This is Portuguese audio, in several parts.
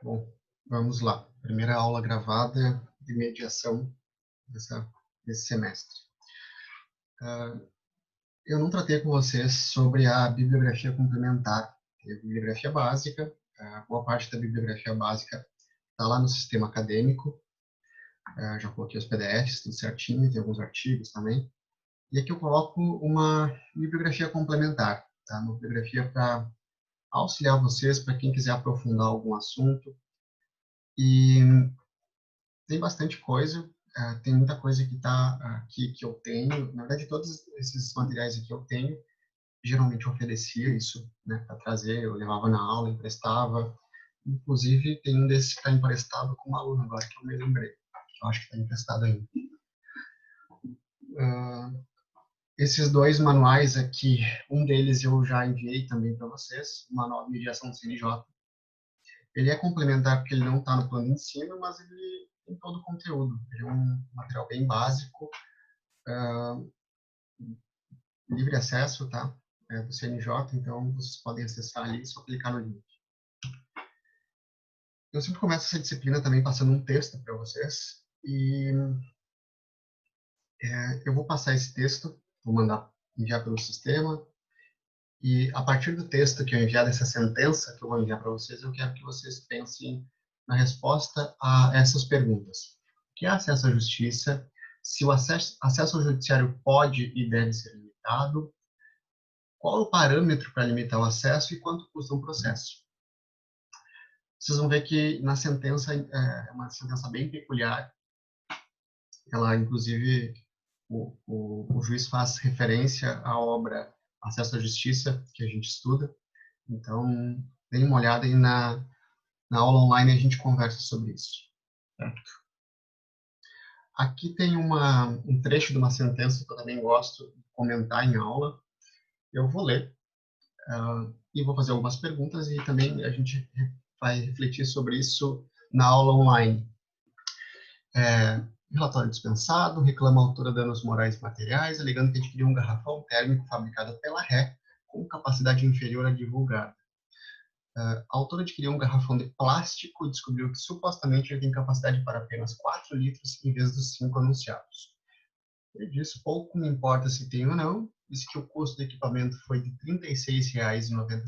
Bom, vamos lá. Primeira aula gravada de mediação desse semestre. Eu não tratei com vocês sobre a bibliografia complementar. Tem a bibliografia básica, boa parte da bibliografia básica está lá no sistema acadêmico. Já coloquei os PDFs, tudo certinho, tem alguns artigos também. E aqui eu coloco uma bibliografia complementar, tá? Uma bibliografia para auxiliar vocês, para quem quiser aprofundar algum assunto. E tem bastante coisa, tem muita coisa que está aqui que eu tenho. Na verdade, todos esses materiais aqui eu tenho. Geralmente eu oferecia isso, né, para trazer, eu levava na aula, emprestava. Inclusive, tem um desses que está emprestado com um aluno agora que eu me lembrei. Eu acho que está emprestado ainda. Esses dois manuais aqui, um deles eu já enviei também para vocês, o Manual de Mediação do CNJ. Ele é complementar porque ele não está no plano de ensino, mas ele tem todo o conteúdo. Ele é um material bem básico, livre acesso, tá? Do CNJ, então vocês podem acessar ali, só clicar no link. Eu sempre começo essa disciplina também passando um texto para vocês, e eu vou passar esse texto, vou enviar pelo sistema, e a partir do texto que eu enviar, dessa sentença que eu vou enviar para vocês, eu quero que vocês pensem na resposta a essas perguntas. O que é acesso à justiça? Se o acesso ao judiciário pode e deve ser limitado? Qual é o parâmetro para limitar o acesso e quanto custa um processo? Vocês vão ver que na sentença, é uma sentença bem peculiar. Ela, inclusive, o juiz faz referência à obra Acesso à Justiça, que a gente estuda. Então, dê uma olhada e na aula online a gente conversa sobre isso. Certo? Aqui tem um trecho de uma sentença que eu também gosto de comentar em aula. Eu vou ler e vou fazer algumas perguntas e também a gente vai refletir sobre isso na aula online. Relatório dispensado, reclama a autora danos morais e materiais, alegando que adquiriu um garrafão térmico fabricado pela Ré com capacidade inferior à divulgada. A autora adquiriu um garrafão de plástico e descobriu que supostamente ele tem capacidade para apenas 4 litros em vez dos 5 anunciados. Ele disse, pouco me importa se tem ou não, disse que o custo do equipamento foi de R$ 36,90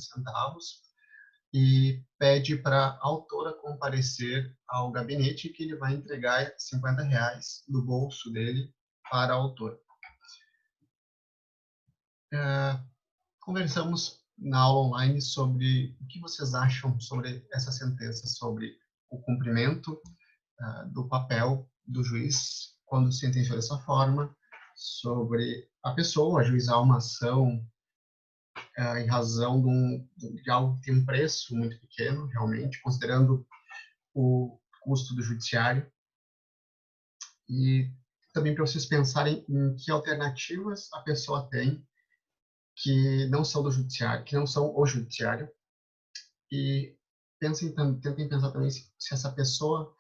e pede para a autora comparecer ao gabinete que ele vai entregar R$ 50 do bolso dele para a autora. Conversamos na aula online sobre o que vocês acham sobre essa sentença, sobre o cumprimento do papel do juiz quando sentenciou dessa forma, sobre a pessoa ajuizar uma ação em razão de algo que tem um preço muito pequeno, realmente, considerando o custo do judiciário, e também para vocês pensarem em que alternativas a pessoa tem que não são do judiciário, que não são o judiciário, e tentem pensar também se essa pessoa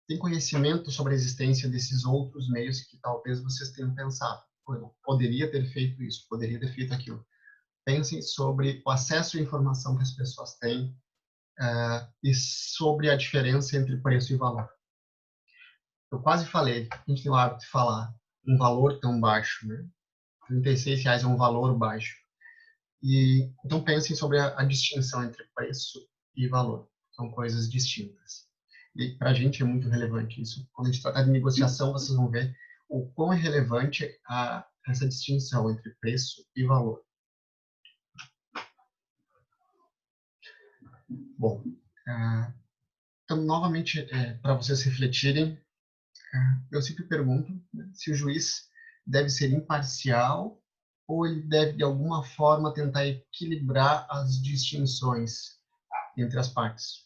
tem conhecimento sobre a existência desses outros meios que talvez vocês tenham pensado. Poderia ter feito isso, poderia ter feito aquilo. Pensem sobre o acesso à informação que as pessoas têm e sobre a diferença entre preço e valor. Eu quase falei, a gente tem o hábito de falar um valor tão baixo, né? R$ 36 é um valor baixo. Então pensem sobre a distinção entre preço e valor. São coisas distintas. E para a gente é muito relevante isso. Quando a gente trata de negociação, vocês vão ver o quão é relevante essa distinção entre preço e valor. Bom, então, novamente, para vocês refletirem, eu sempre pergunto, né, se o juiz deve ser imparcial ou ele deve, de alguma forma, tentar equilibrar as distinções entre as partes.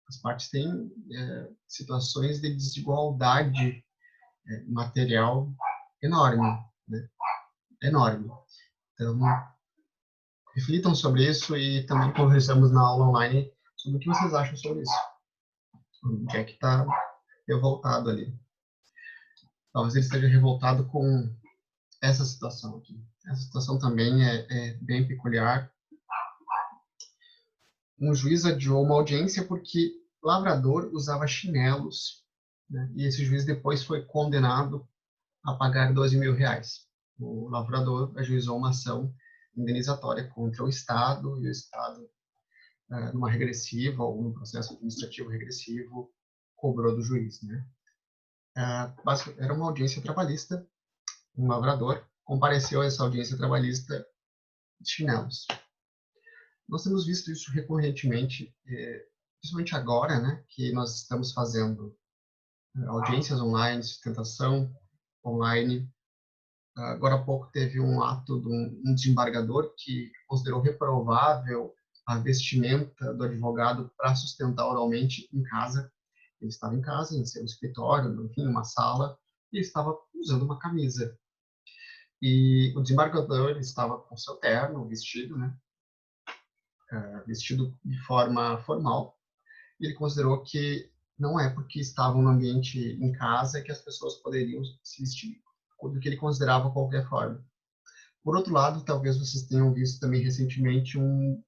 As partes têm situações de desigualdade material enorme, né? Enorme. Então, reflitam sobre isso e também conversamos na aula online sobre o que vocês acham sobre isso. O Jack está revoltado ali. Talvez ele esteja revoltado com essa situação aqui. Essa situação também é bem peculiar. Um juiz adiou uma audiência porque lavrador usava chinelos, né? E esse juiz depois foi condenado a pagar R$ 12.000. O lavrador ajuizou uma ação indenizatória contra o Estado, e o Estado, numa regressiva ou num processo administrativo regressivo, cobrou do juiz, né? Era uma audiência trabalhista, um lavrador compareceu a essa audiência trabalhista de chinelos. Nós temos visto isso recorrentemente, principalmente agora, né, que nós estamos fazendo audiências online, sustentação online. Agora há pouco teve um ato de um desembargador que considerou reprovável a vestimenta do advogado para sustentar oralmente em casa. Ele estava em casa, em seu escritório, enfim, uma sala, e estava usando uma camisa. E o desembargador estava com seu terno, vestido, né, vestido de forma formal, e ele considerou que não é porque estavam no ambiente em casa que as pessoas poderiam se vestir do que ele considerava qualquer forma. Por outro lado, talvez vocês tenham visto também recentemente um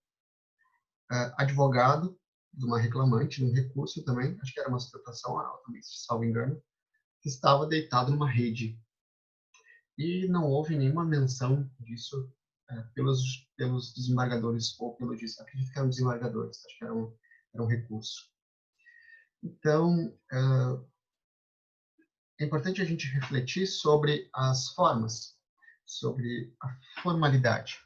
advogado de uma reclamante, num recurso também, acho que era uma sustentação oral também, se salvo engano, que estava deitado numa rede. E não houve nenhuma menção disso pelos desembargadores, ou pelo juiz. Acredito que eram desembargadores, acho que era um recurso. Então, é importante a gente refletir sobre as formas, sobre a formalidade.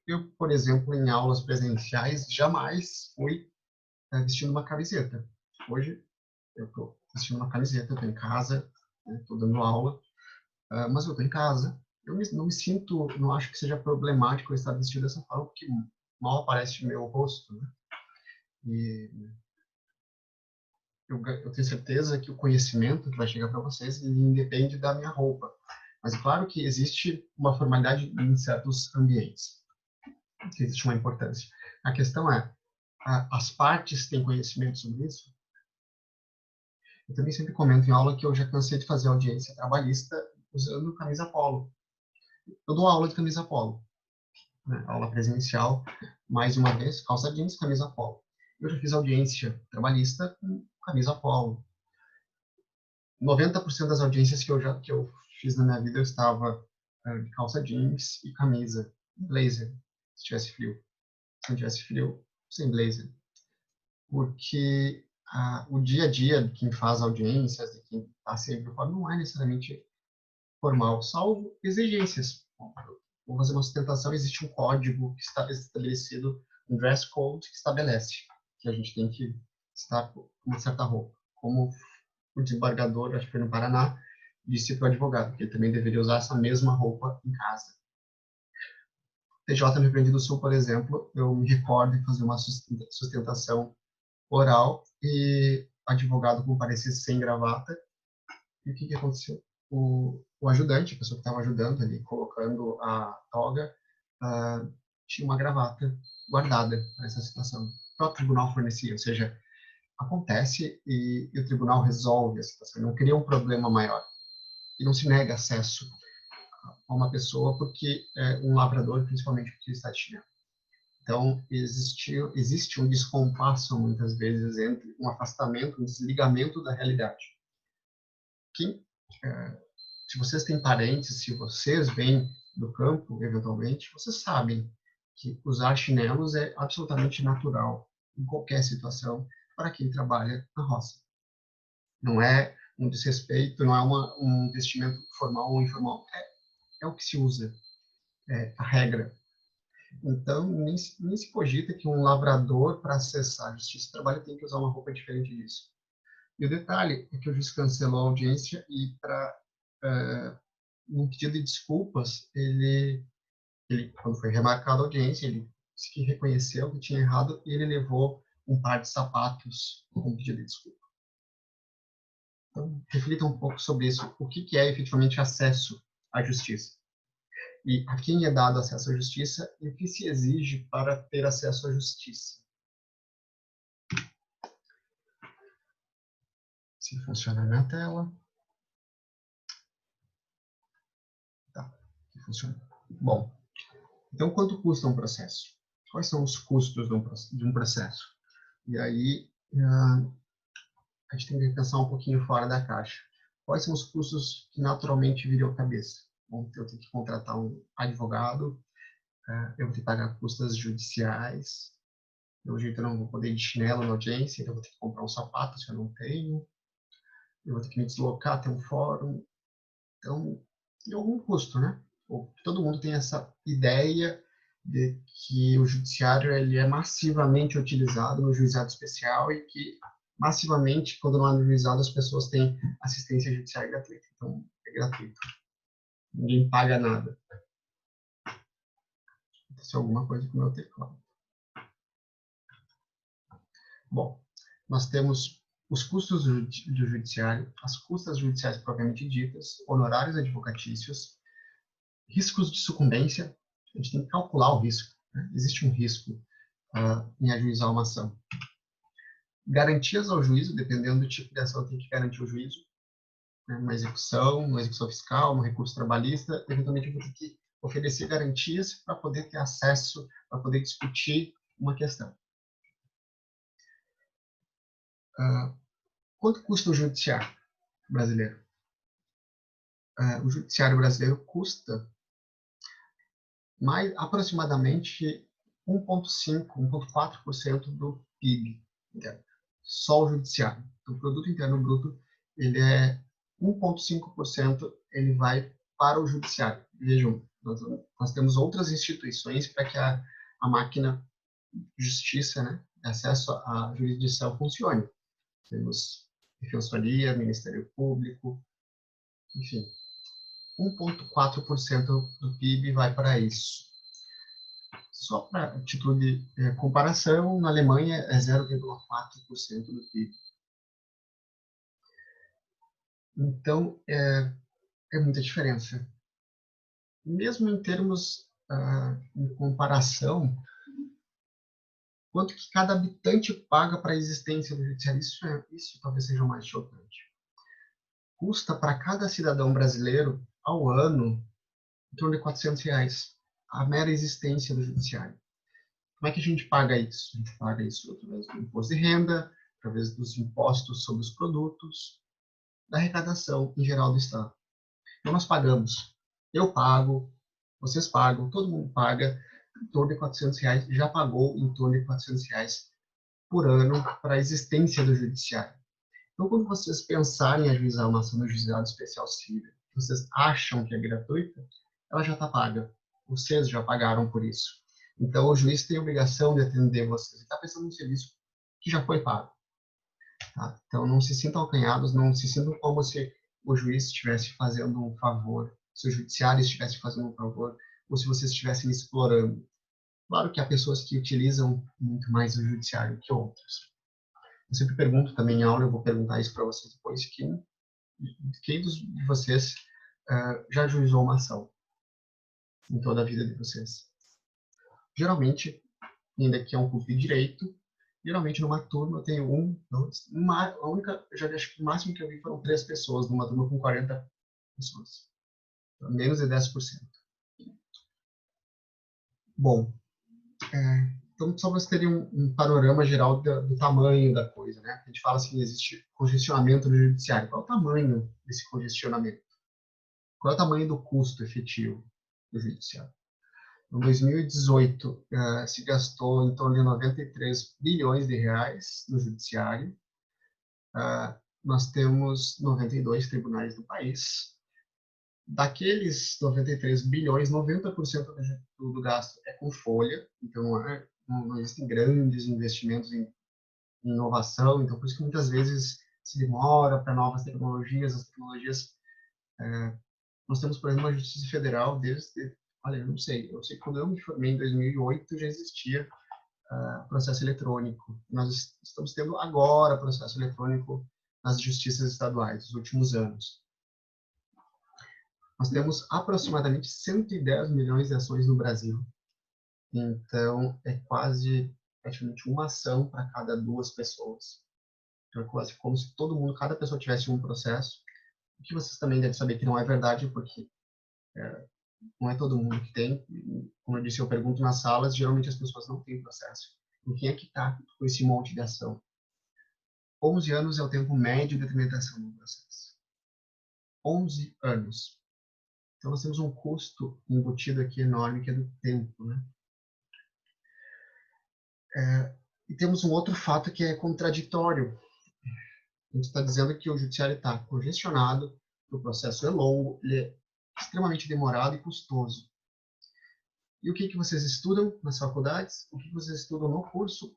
Eu, por exemplo, em aulas presenciais, jamais fui vestindo uma camiseta. Hoje, eu estou vestindo uma camiseta, eu estou em casa, estou dando aula, mas eu estou em casa. Eu não me sinto, não acho que seja problemático eu estar vestido dessa forma, porque mal aparece o meu rosto, né? E eu tenho certeza que o conhecimento que vai chegar para vocês independe da minha roupa. Mas claro que existe uma formalidade em certos ambientes, que existe uma importância. A questão é, as partes têm conhecimento sobre isso? Eu também sempre comento em aula que eu já cansei de fazer audiência trabalhista usando camisa polo. Eu dou aula de camisa polo, né? Aula presencial, mais uma vez, calça jeans, camisa polo. Eu já fiz audiência trabalhista com camisa polo. 90% das audiências que eu fiz na minha vida, eu estava de calça jeans e camisa, blazer, se tivesse frio. Se não tivesse frio, sem blazer. Porque o dia a dia de quem faz audiências, de quem está sempre fora, não é necessariamente formal, salvo exigências. Vou fazer uma sustentação, existe um código que está estabelecido, um dress code que estabelece que a gente tem que estar com uma certa roupa. Como o desembargador, acho que foi no Paraná, disse para o advogado que ele também deveria usar essa mesma roupa em casa. TJ no Rio Grande do Sul, por exemplo, eu me recordo de fazer uma sustentação oral e o advogado comparecia sem gravata. E o que aconteceu? O ajudante, a pessoa que estava ajudando ali, colocando a toga, tinha uma gravata guardada para essa situação. O próprio tribunal fornecia, ou seja, acontece e o tribunal resolve a situação, não cria um problema maior. E não se nega acesso a uma pessoa porque um lavrador, principalmente porque está de chinelo. Então, existe um descompasso, muitas vezes, entre um afastamento, um desligamento da realidade. Que, se vocês têm parentes, se vocês vêm do campo, eventualmente, vocês sabem que usar chinelos é absolutamente natural em qualquer situação para quem trabalha na roça. Não é um desrespeito, não é um vestimento formal ou informal. É o que se usa, é a regra. Então, nem se cogita que um lavrador, para acessar a justiça do trabalho, tem que usar uma roupa diferente disso. E o detalhe é que o juiz cancelou a audiência e, no pedido de desculpas, ele, quando foi remarcada a audiência, ele disse que reconheceu que tinha errado e ele levou um par de sapatos com pedido de desculpa. Então, reflita um pouco sobre isso. O que é efetivamente acesso à justiça? E a quem é dado acesso à justiça e o que se exige para ter acesso à justiça? Se funciona na tela. Tá, funciona. Bom, então quanto custa um processo? Quais são os custos de um processo? E aí a gente tem que pensar um pouquinho fora da caixa. Quais são os custos que naturalmente viriam à cabeça? Bom, eu tenho que contratar um advogado, eu vou ter que pagar custas judiciais, pelo jeito eu não vou poder ir de chinelo na audiência, então eu vou ter que comprar um sapato se eu não tenho, eu vou ter que me deslocar até um fórum, então tem algum custo, né? Todo mundo tem essa ideia de que o judiciário ele é massivamente utilizado no juizado especial e que massivamente, quando não há no juizado, as pessoas têm assistência judiciária gratuita. Então, é gratuito. Ninguém paga nada. Aconteceu alguma coisa com o meu teclado. Bom, nós temos os custos do judiciário, as custas judiciais propriamente ditas, honorários advocatícios, riscos de sucumbência. A gente tem que calcular o risco. Né? Existe um risco em ajuizar uma ação. Garantias ao juízo, dependendo do tipo de ação, tem que garantir o juízo. Né? Uma execução fiscal, um recurso trabalhista, eventualmente eu vou ter que oferecer garantias para poder ter acesso, para poder discutir uma questão. Quanto custa o judiciário brasileiro? O judiciário brasileiro custa aproximadamente 1,5%, 1,4% do PIB. Só o judiciário. Então, o produto interno bruto, ele é 1,5%, ele vai para o judiciário. Vejam, nós temos outras instituições para que a máquina justiça, né, acesso à jurisdição funcione. Temos Defensoria, Ministério Público, enfim. 1,4% do PIB vai para isso. Só para título de comparação, na Alemanha é 0,4% do PIB. Então, é muita diferença. Mesmo em termos em comparação, quanto que cada habitante paga para a existência do judiciário, isso talvez seja o mais chocante. Custa para cada cidadão brasileiro, ao ano, em torno de R$ 400, a mera existência do judiciário. Como é que a gente paga isso? A gente paga isso através do imposto de renda, através dos impostos sobre os produtos, da arrecadação em geral do Estado. Então, nós pagamos. Eu pago, vocês pagam, todo mundo paga em torno de R$ 400, já pagou em torno de R$ 400 por ano para a existência do judiciário. Então, quando vocês pensarem em ajuizar uma ação no juizado especial civil, vocês acham que é gratuita, ela já está paga. Vocês já pagaram por isso. Então, o juiz tem a obrigação de atender vocês. Ele está pensando no serviço que já foi pago. Tá? Então, não se sintam acanhados, não se sintam como se o juiz estivesse fazendo um favor, se o judiciário estivesse fazendo um favor, ou se vocês estivessem explorando. Claro que há pessoas que utilizam muito mais o judiciário que outras. Eu sempre pergunto também em aula, eu vou perguntar isso para vocês depois, quem de vocês já ajuizou uma ação em toda a vida de vocês? Geralmente, ainda que é um curso de direito, geralmente numa turma eu tenho a única, eu já acho que o máximo que eu vi foram 3 pessoas, numa turma com 40 pessoas. Então, menos de 10%. Bom, então só para vocês terem um panorama geral do tamanho da coisa, né? A gente fala assim, existe congestionamento no judiciário. Qual é o tamanho desse congestionamento? Qual é o tamanho do custo efetivo do judiciário? Em 2018, se gastou em torno de 93 bilhões de reais no judiciário. Nós temos 92 tribunais no país. Daqueles 93 bilhões, 90% do gasto é com folha, então não existem grandes investimentos em inovação, então por isso que muitas vezes se demora para novas tecnologias, as tecnologias... nós temos, por exemplo, a Justiça Federal desde... Olha, eu não sei, eu sei que quando eu me formei em 2008 já existia processo eletrônico. Nós estamos tendo agora processo eletrônico nas justiças estaduais, nos últimos anos. Nós temos aproximadamente 110 milhões de ações no Brasil. Então, é quase, praticamente, uma ação para cada 2 pessoas. Então, é quase como se todo mundo, cada pessoa tivesse um processo. O que vocês também devem saber que não é verdade, porque não é todo mundo que tem. Como eu disse, eu pergunto nas salas, geralmente as pessoas não têm processo. Então, quem é que está com esse monte de ação? 11 anos é o tempo médio de tramitação do processo. 11 anos. Então, nós temos um custo embutido aqui enorme, que é do tempo, né? E temos um outro fato que é contraditório. A gente está dizendo que o judiciário está congestionado, que o processo é longo, ele é extremamente demorado e custoso. E o que vocês estudam nas faculdades? O que vocês estudam no curso?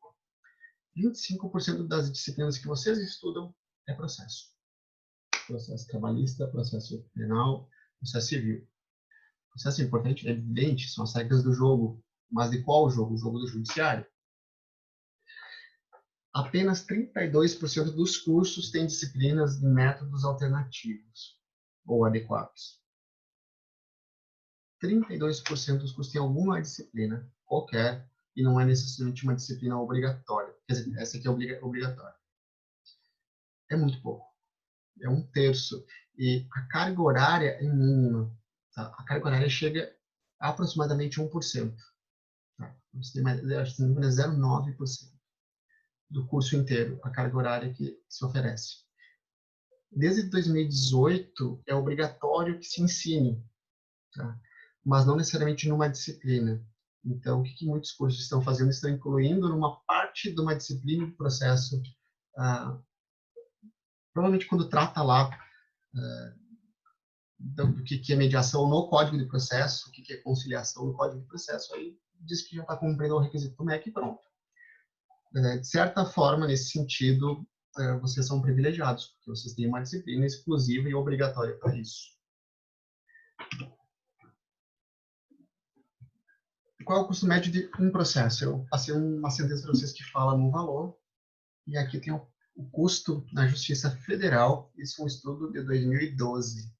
25% das disciplinas que vocês estudam é processo. Processo trabalhista, processo penal, processo civil. Processo importante, é evidente, são as regras do jogo. Mas de qual jogo? O jogo do judiciário. Apenas 32% dos cursos têm disciplinas de métodos alternativos ou adequados. 32% dos cursos têm alguma disciplina, qualquer, e não é necessariamente uma disciplina obrigatória. Quer dizer, essa aqui é obrigatória. É muito pouco. É 1/3. E a carga horária é mínima. Tá? A carga horária chega a aproximadamente 1%. Tá? Você tem mais, acho que 0,9% do curso inteiro, a carga horária que se oferece. Desde 2018, é obrigatório que se ensine, tá? Mas não necessariamente numa disciplina. Então, o que muitos cursos estão fazendo? Estão incluindo numa parte de uma disciplina do processo, provavelmente quando trata lá do que é mediação no Código de Processo, o que é conciliação no Código de Processo, aí diz que já está cumprindo o requisito do MEC e pronto. De certa forma, nesse sentido, vocês são privilegiados, porque vocês têm uma disciplina exclusiva e obrigatória para isso. Qual é o custo médio de um processo? Eu passei uma sentença para vocês que fala no valor, e aqui tem o custo na Justiça Federal. Isso é um estudo de 2012.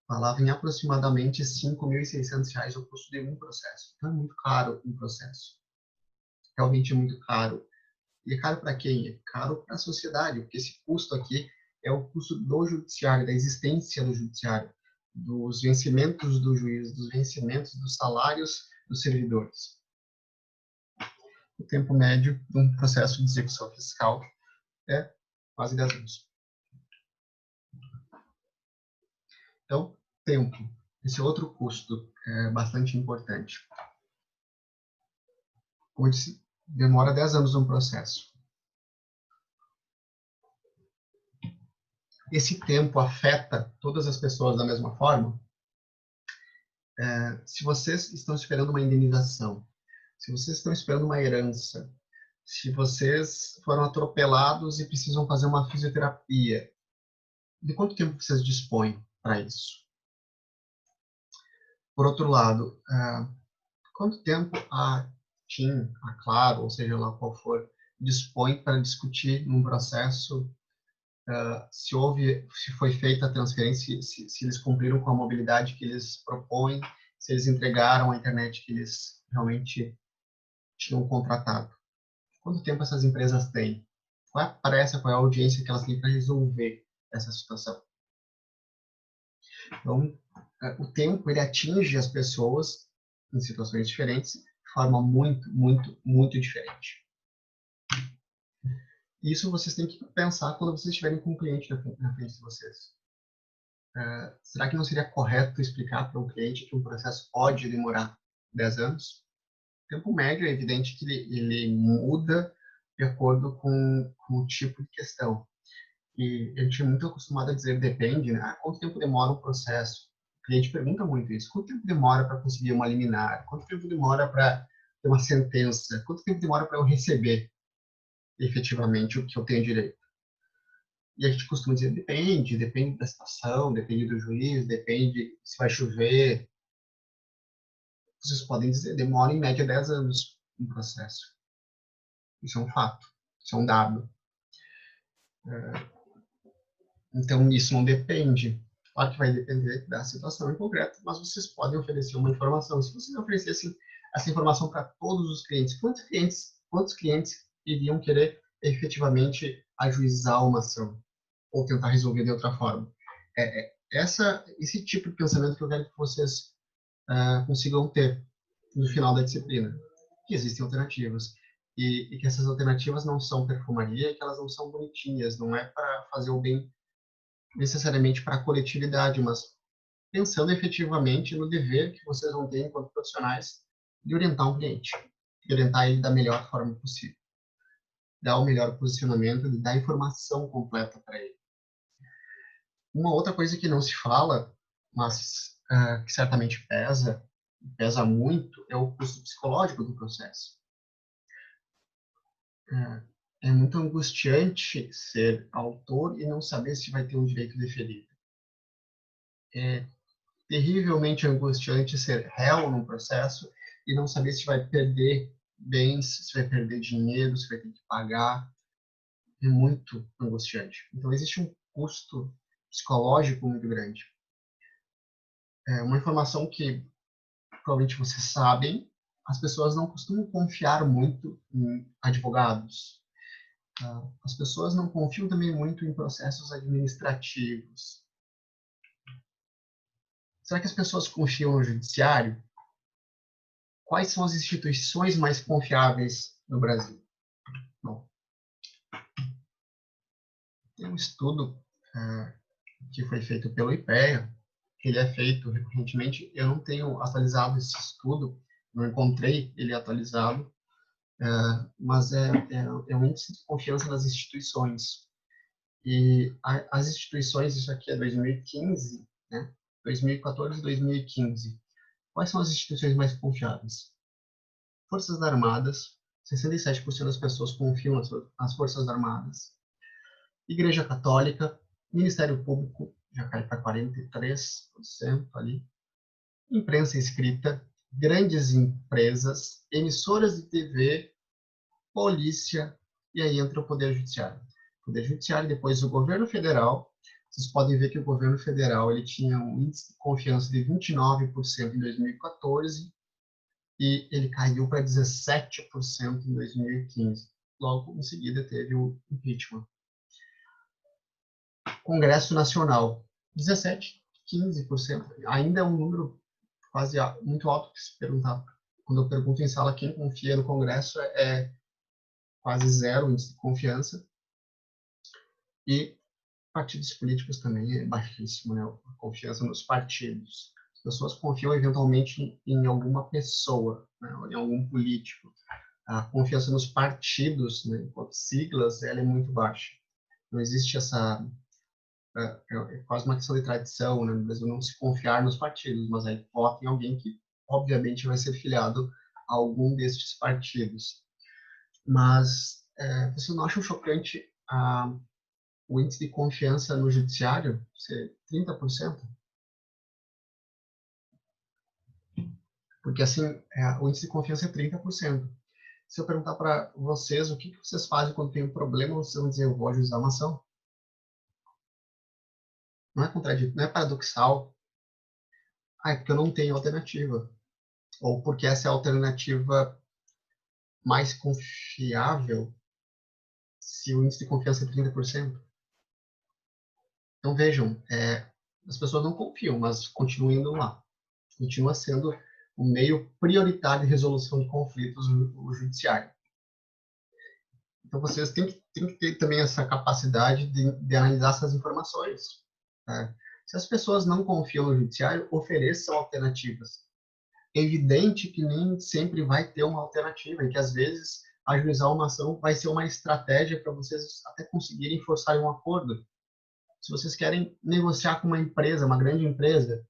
Falava em aproximadamente R$ 5.600 o custo de um processo. Então é muito caro um processo. Realmente é muito caro. E é caro para quem? É caro para a sociedade, porque esse custo aqui é o custo do judiciário, da existência do judiciário, dos vencimentos do juiz, dos vencimentos dos salários dos servidores. O tempo médio de um processo de execução fiscal é quase 10 anos. Então, tempo. Esse outro custo é bastante importante. Como eu disse, demora 10 anos um processo. Esse tempo afeta todas as pessoas da mesma forma? Se vocês estão esperando uma indenização, se vocês estão esperando uma herança, se vocês foram atropelados e precisam fazer uma fisioterapia, de quanto tempo vocês dispõem para isso? Por outro lado, quanto tempo a TIM, a Claro, ou seja lá qual for, dispõe para discutir num processo se foi feita a transferência, se eles cumpriram com a mobilidade que eles propõem, se eles entregaram a internet que eles realmente tinham contratado. Quanto tempo essas empresas têm? Qual é a pressa, qual é a audiência que elas têm para resolver essa situação? Então, o tempo, ele atinge as pessoas em situações diferentes de forma muito, muito, muito diferente. Isso vocês têm que pensar quando vocês estiverem com um cliente na frente de vocês. Será que não seria correto explicar para um cliente que um processo pode demorar 10 anos? O tempo médio é evidente que ele muda de acordo com o tipo de questão. E a gente é muito acostumado a dizer depende, né? Quanto tempo demora um processo? O cliente pergunta muito isso. Quanto tempo demora para conseguir uma liminar? Quanto tempo demora para ter uma sentença? Quanto tempo demora para eu receber efetivamente o que eu tenho direito? E a gente costuma dizer depende da situação, depende do juiz, depende se vai chover. Vocês podem dizer, demora em média 10 anos um processo. Isso é um fato, isso é um dado. Então, isso não depende. Claro que vai depender da situação em concreto, mas vocês podem oferecer uma informação. Se vocês oferecessem essa informação para todos os clientes, quantos clientes iriam querer efetivamente ajuizar uma ação ou tentar resolver de outra forma? Esse tipo de pensamento que eu quero que vocês consigam ter no final da disciplina. Que existem alternativas. e que essas alternativas não são perfumaria, e que elas não são bonitinhas, não é para fazer o bem necessariamente para a coletividade, mas pensando efetivamente no dever que vocês vão ter enquanto profissionais de orientar um cliente, de orientar ele da melhor forma possível, dar o melhor posicionamento, de dar informação completa para ele. Uma outra coisa que não se fala, mas que certamente pesa muito, é o custo psicológico do processo. É muito angustiante ser autor e não saber se vai ter um direito deferido. É terrivelmente angustiante ser réu num processo e não saber se vai perder bens, se vai perder dinheiro, se vai ter que pagar. É muito angustiante. Então, existe um custo psicológico muito grande. É uma informação que provavelmente vocês sabem, as pessoas não costumam confiar muito em advogados. As pessoas não confiam também muito em processos administrativos. Será que as pessoas confiam no judiciário? Quais são as instituições mais confiáveis no Brasil? Bom, tem um estudo que foi feito pelo IPEA, que ele é feito recorrentemente. Eu não tenho atualizado esse estudo, não encontrei ele atualizado, mas é um índice de confiança nas instituições. E as instituições, isso aqui é 2015, né? 2014 e 2015. Quais são as instituições mais confiáveis? Forças Armadas, 67% das pessoas confiam nas Forças Armadas. Igreja Católica, Ministério Público, já cai para 43% ali. Imprensa escrita, grandes empresas, emissoras de TV, polícia, e aí entra o Poder Judiciário. Poder Judiciário, depois o Governo Federal. Vocês podem ver que o Governo Federal ele tinha um índice de confiança de 29% em 2014 e ele caiu para 17% em 2015. Logo em seguida teve o impeachment. Congresso Nacional, 17, 15%. Ainda é um número quase muito alto que se perguntar. Quando eu pergunto em sala quem confia no Congresso, é quase zero índice de confiança. E partidos políticos também é baixíssimo, né? A confiança nos partidos. As pessoas confiam eventualmente em alguma pessoa, né? Em algum político. A confiança nos partidos, né? Enquanto siglas, ela é muito baixa. Não existe essa é quase uma questão de tradição, né? No Brasil não se confiar nos partidos, mas aí vota em alguém que obviamente vai ser filiado a algum destes partidos. Mas você não acha chocante o índice de confiança no judiciário ser 30%? Porque assim, o índice de confiança é 30%. Se eu perguntar para vocês o que vocês fazem quando tem um problema, vocês vão dizer, eu vou ajuizar uma ação. Não é contraditório, não é paradoxal. É porque eu não tenho alternativa. Ou porque essa é a alternativa mais confiável se o índice de confiança é 30%. Então vejam, as pessoas não confiam, mas continuam indo lá. Continua sendo o meio prioritário de resolução de conflitos o judiciário. Então vocês têm que ter também essa capacidade de analisar essas informações. Né? Se as pessoas não confiam no judiciário, ofereçam alternativas. É evidente que nem sempre vai ter uma alternativa, e que às vezes ajuizar uma ação vai ser uma estratégia para vocês até conseguirem forçar um acordo. Se vocês querem negociar com uma empresa, uma grande empresa,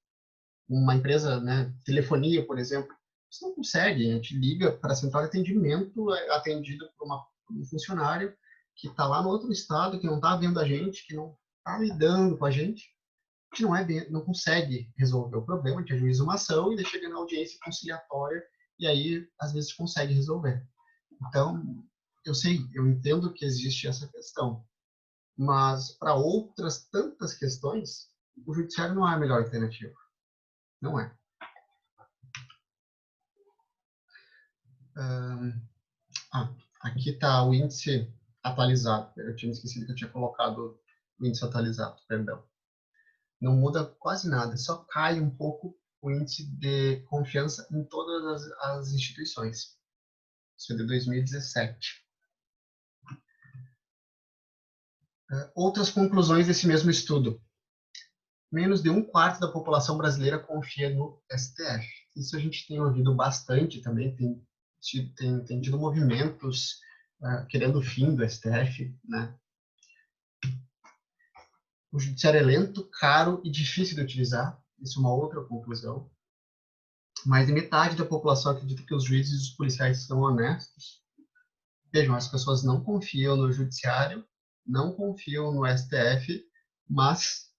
uma empresa, né, telefonia, por exemplo, você não consegue. A gente liga para a central de atendimento, é atendido por um funcionário que está lá no outro estado, que não está vendo a gente, que não está lidando com a gente, que não consegue resolver o problema, a gente ajuiza uma ação e deixa ele na audiência conciliatória e aí, às vezes, consegue resolver. Então, eu sei, eu entendo que existe essa questão, mas para outras tantas questões, o judiciário não é a melhor alternativa. Não é. Aqui está o índice atualizado. Eu tinha esquecido que eu tinha colocado o índice atualizado, perdão. Não muda quase nada, só cai um pouco o índice de confiança em todas as instituições. Isso é de 2017. Outras conclusões desse mesmo estudo. Menos de 1/4 da população brasileira confia no STF. Isso a gente tem ouvido bastante também, tem tido movimentos querendo o fim do STF, né? O judiciário é lento, caro e difícil de utilizar. Isso é uma outra conclusão. Mais de metade da população acredita que os juízes e os policiais são honestos. Vejam, as pessoas não confiam no judiciário, não confiam no STF, mas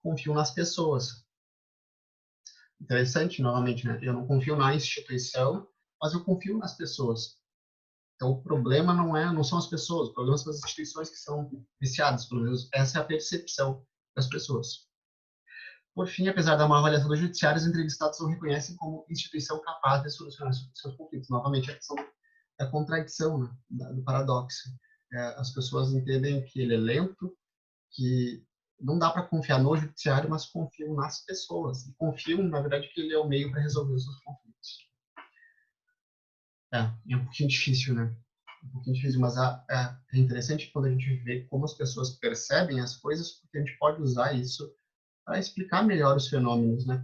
confiam nas pessoas. Interessante, novamente, né? Eu não confio na instituição, mas eu confio nas pessoas. Então, o problema não são as pessoas, o problema são as instituições que são viciadas, pelo menos essa é a percepção das pessoas. Por fim, apesar da má avaliação do judiciário, os entrevistados não reconhecem como instituição capaz de solucionar seus conflitos. Novamente, a questão da contradição, né? Do paradoxo. As pessoas entendem que ele é lento, que não dá para confiar no judiciário, mas confiam nas pessoas. E confiam, na verdade, que ele é o meio para resolver os seus conflitos. É um pouquinho difícil, né? Um pouquinho difícil, mas é interessante quando a gente vê como as pessoas percebem as coisas, porque a gente pode usar isso para explicar melhor os fenômenos, né?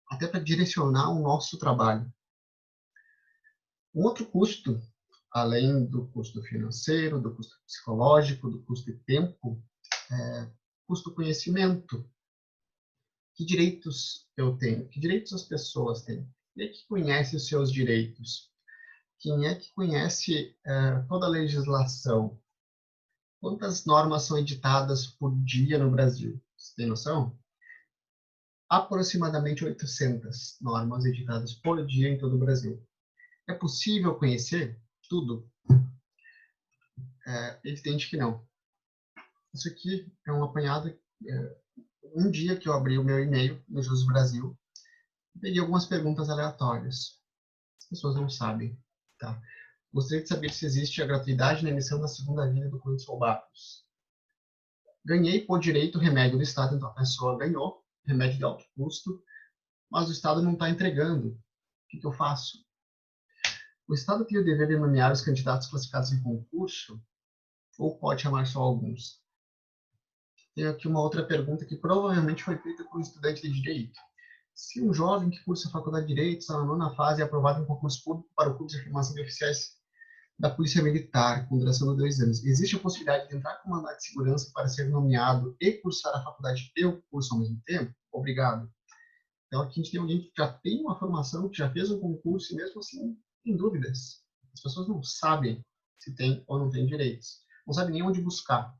Até para direcionar o nosso trabalho. Um outro custo, além do custo financeiro, do custo psicológico, do custo de tempo, custo conhecimento. Que direitos eu tenho? Que direitos as pessoas têm? Quem é que conhece os seus direitos? Quem é que conhece toda a legislação? Quantas normas são editadas por dia no Brasil? Você tem noção? Aproximadamente 800 normas editadas por dia em todo o Brasil. É possível conhecer tudo? É evidente que não. Isso aqui é um apanhado. Um dia que eu abri o meu e-mail no Jus Brasil, peguei algumas perguntas aleatórias. As pessoas não sabem. Tá? Gostaria de saber se existe a gratuidade na emissão da segunda via do documentos roubados. Ganhei por direito o remédio do Estado, então a pessoa ganhou remédio de alto custo, mas o Estado não está entregando. O que eu faço? O Estado tem o dever de nomear os candidatos classificados em concurso ou pode chamar só alguns? Tem aqui uma outra pergunta que provavelmente foi feita por um estudante de direito. Se um jovem que cursa a faculdade de Direito está na 9ª fase é aprovado em concurso público para o curso de afirmação de oficiais da Polícia Militar, com duração de 2 anos, existe a possibilidade de entrar com mandado de segurança para ser nomeado e cursar a faculdade e o curso ao mesmo tempo? Obrigado. Então, aqui a gente tem alguém que já tem uma formação, que já fez um concurso e mesmo assim tem dúvidas. As pessoas não sabem se tem ou não tem direitos. Não sabem nem onde buscar.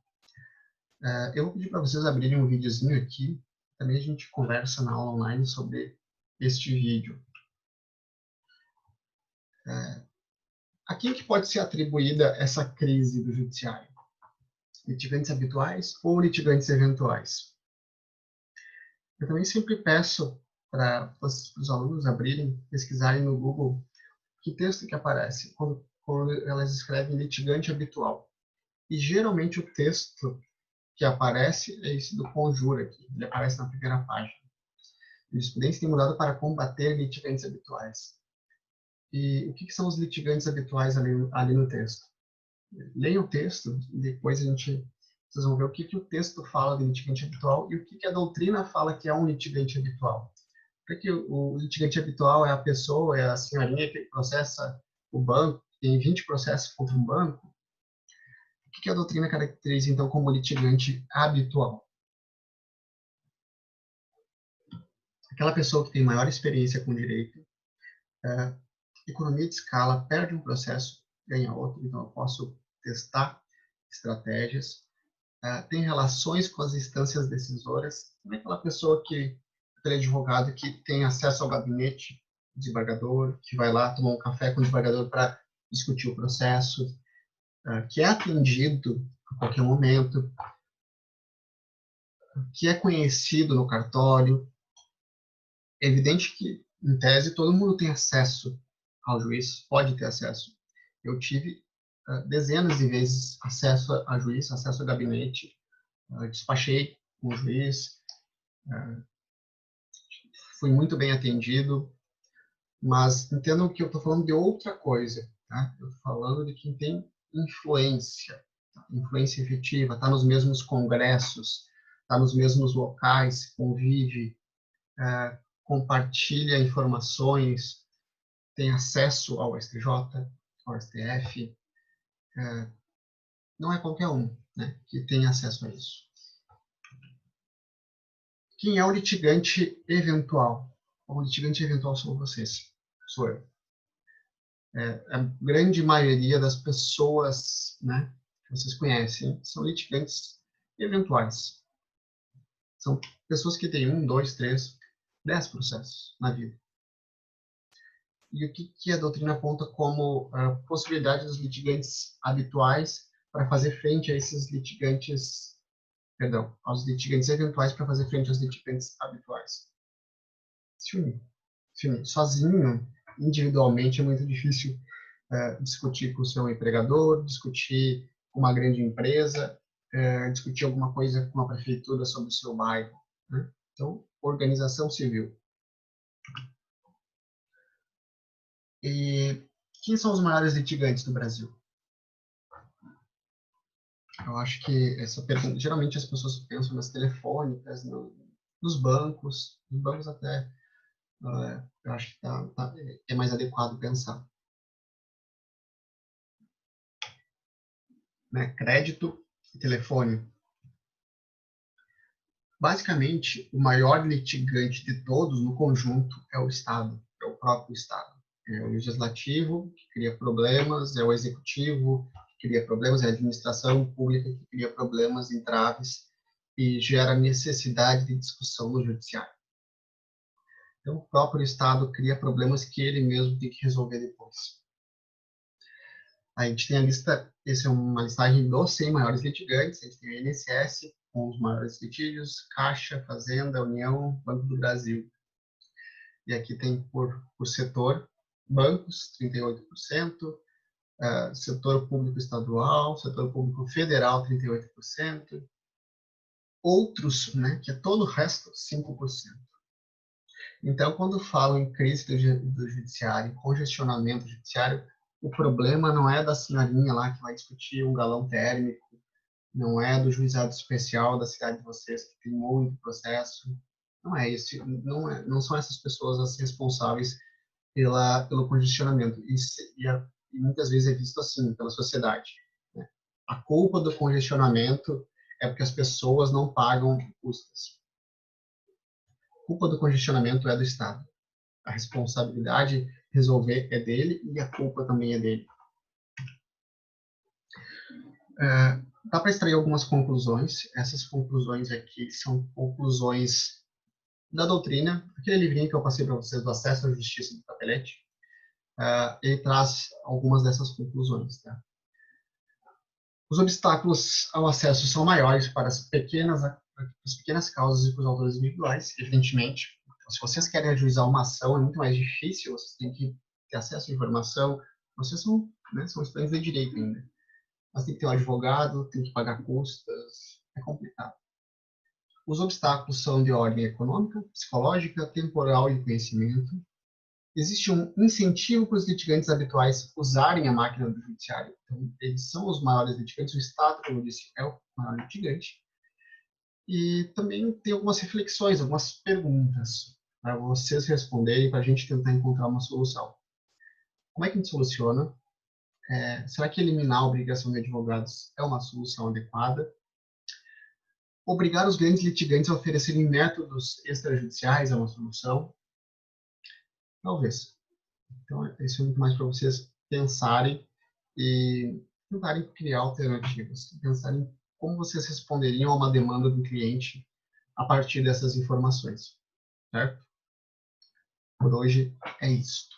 Eu vou pedir para vocês abrirem um videozinho aqui. Também a gente conversa na aula online sobre este vídeo. A quem que pode ser atribuída essa crise do judiciário? Litigantes habituais ou litigantes eventuais? Eu também sempre peço para os alunos abrirem, pesquisarem no Google que texto que aparece quando elas escrevem litigante habitual. E geralmente o texto que aparece é esse do Conjura aqui, ele aparece na primeira página. Jurisprudência tem mudado para combater litigantes habituais. E o que são os litigantes habituais ali no texto? Leiam o texto e depois vocês vão ver o que o texto fala de litigante habitual e o que a doutrina fala que é um litigante habitual. Porque o litigante habitual é a pessoa, é a senhorinha que processa o banco, tem 20 processos contra um banco. O que a doutrina caracteriza, então, como litigante habitual? Aquela pessoa que tem maior experiência com direito, economia de escala, perde um processo, ganha outro, então eu posso testar estratégias, tem relações com as instâncias decisoras, não é aquela pessoa aquele advogado que tem acesso ao gabinete do desembargador, que vai lá tomar um café com o desembargador para discutir o processo, que é atendido a qualquer momento, que é conhecido no cartório. É evidente que, em tese, todo mundo tem acesso ao juiz, pode ter acesso. Eu tive dezenas de vezes acesso a juiz, acesso a gabinete, despachei com o juiz, fui muito bem atendido. Mas entendam que eu estou falando de outra coisa, tá? Eu estou falando de quem tem influência, tá? Influência efetiva, está nos mesmos congressos, está nos mesmos locais, convive, compartilha informações, tem acesso ao STJ, ao STF. Não é qualquer um, né, que tem acesso a isso. Quem é o litigante eventual? O litigante eventual são vocês, sou eu. A grande maioria das pessoas, né, que vocês conhecem são litigantes eventuais. São pessoas que têm 1, 2, 3, 10 processos na vida. E o que a doutrina aponta como a possibilidade dos litigantes habituais para fazer frente a esses litigantes, perdão, aos litigantes eventuais para fazer frente aos litigantes habituais? Se unir. Se unir. Sozinho, individualmente, é muito difícil discutir com o seu empregador, discutir com uma grande empresa, discutir alguma coisa com a prefeitura sobre o seu bairro, né? Então, organização civil. E quem são os maiores litigantes do Brasil? Eu acho que essa pergunta, geralmente as pessoas pensam nas telefônicas, nos bancos até, eu acho que é mais adequado pensar. Né? Crédito e telefone. Basicamente, o maior litigante de todos no conjunto é o Estado, é o próprio Estado. É o legislativo, que cria problemas, é o executivo, que cria problemas, é a administração pública, que cria problemas, entraves e gera necessidade de discussão no judiciário. Então, o próprio Estado cria problemas que ele mesmo tem que resolver depois. A gente tem a lista, essa é uma listagem dos 100 maiores litigantes, a gente tem a INSS, com os maiores litígios, Caixa, Fazenda, União, Banco do Brasil. E aqui tem por setor, bancos, 38%, setor público estadual, setor público federal, 38%, outros, né, que é todo o resto, 5%. Então, quando falam em crise do judiciário, congestionamento judiciário, o problema não é da senhorinha lá que vai discutir um galão térmico, não é do juizado especial da cidade de vocês que tem muito processo, não é isso, não são essas pessoas as responsáveis pelo congestionamento e muitas vezes é visto assim pela sociedade, né? A culpa do congestionamento é porque as pessoas não pagam custas. A culpa do congestionamento é do Estado. A responsabilidade de resolver é dele e a culpa também é dele. Dá para extrair algumas conclusões. Essas conclusões aqui são conclusões da doutrina. Aquele livrinho que eu passei para vocês do Acesso à Justiça do Capelletti, ele traz algumas dessas conclusões. Tá? Os obstáculos ao acesso são maiores para as pequenas causas e para os autores individuais, evidentemente. Então, se vocês querem ajuizar uma ação, é muito mais difícil, vocês têm que ter acesso à informação. Vocês são, né, são estudantes de direito ainda. Mas tem que ter um advogado, tem que pagar custas, é complicado. Os obstáculos são de ordem econômica, psicológica, temporal e conhecimento. Existe um incentivo para os litigantes habituais usarem a máquina do judiciário. Então, eles são os maiores litigantes, o Estado, como eu disse, é o maior litigante. E também tem algumas reflexões, algumas perguntas para vocês responderem, para a gente tentar encontrar uma solução. Como é que a gente soluciona? Será que eliminar a obrigação de advogados é uma solução adequada? Obrigar os grandes litigantes a oferecerem métodos extrajudiciais é uma solução? Talvez. Então, isso é muito mais para vocês pensarem e tentarem criar alternativas, pensarem como vocês responderiam a uma demanda do cliente a partir dessas informações, certo? Por hoje é isso.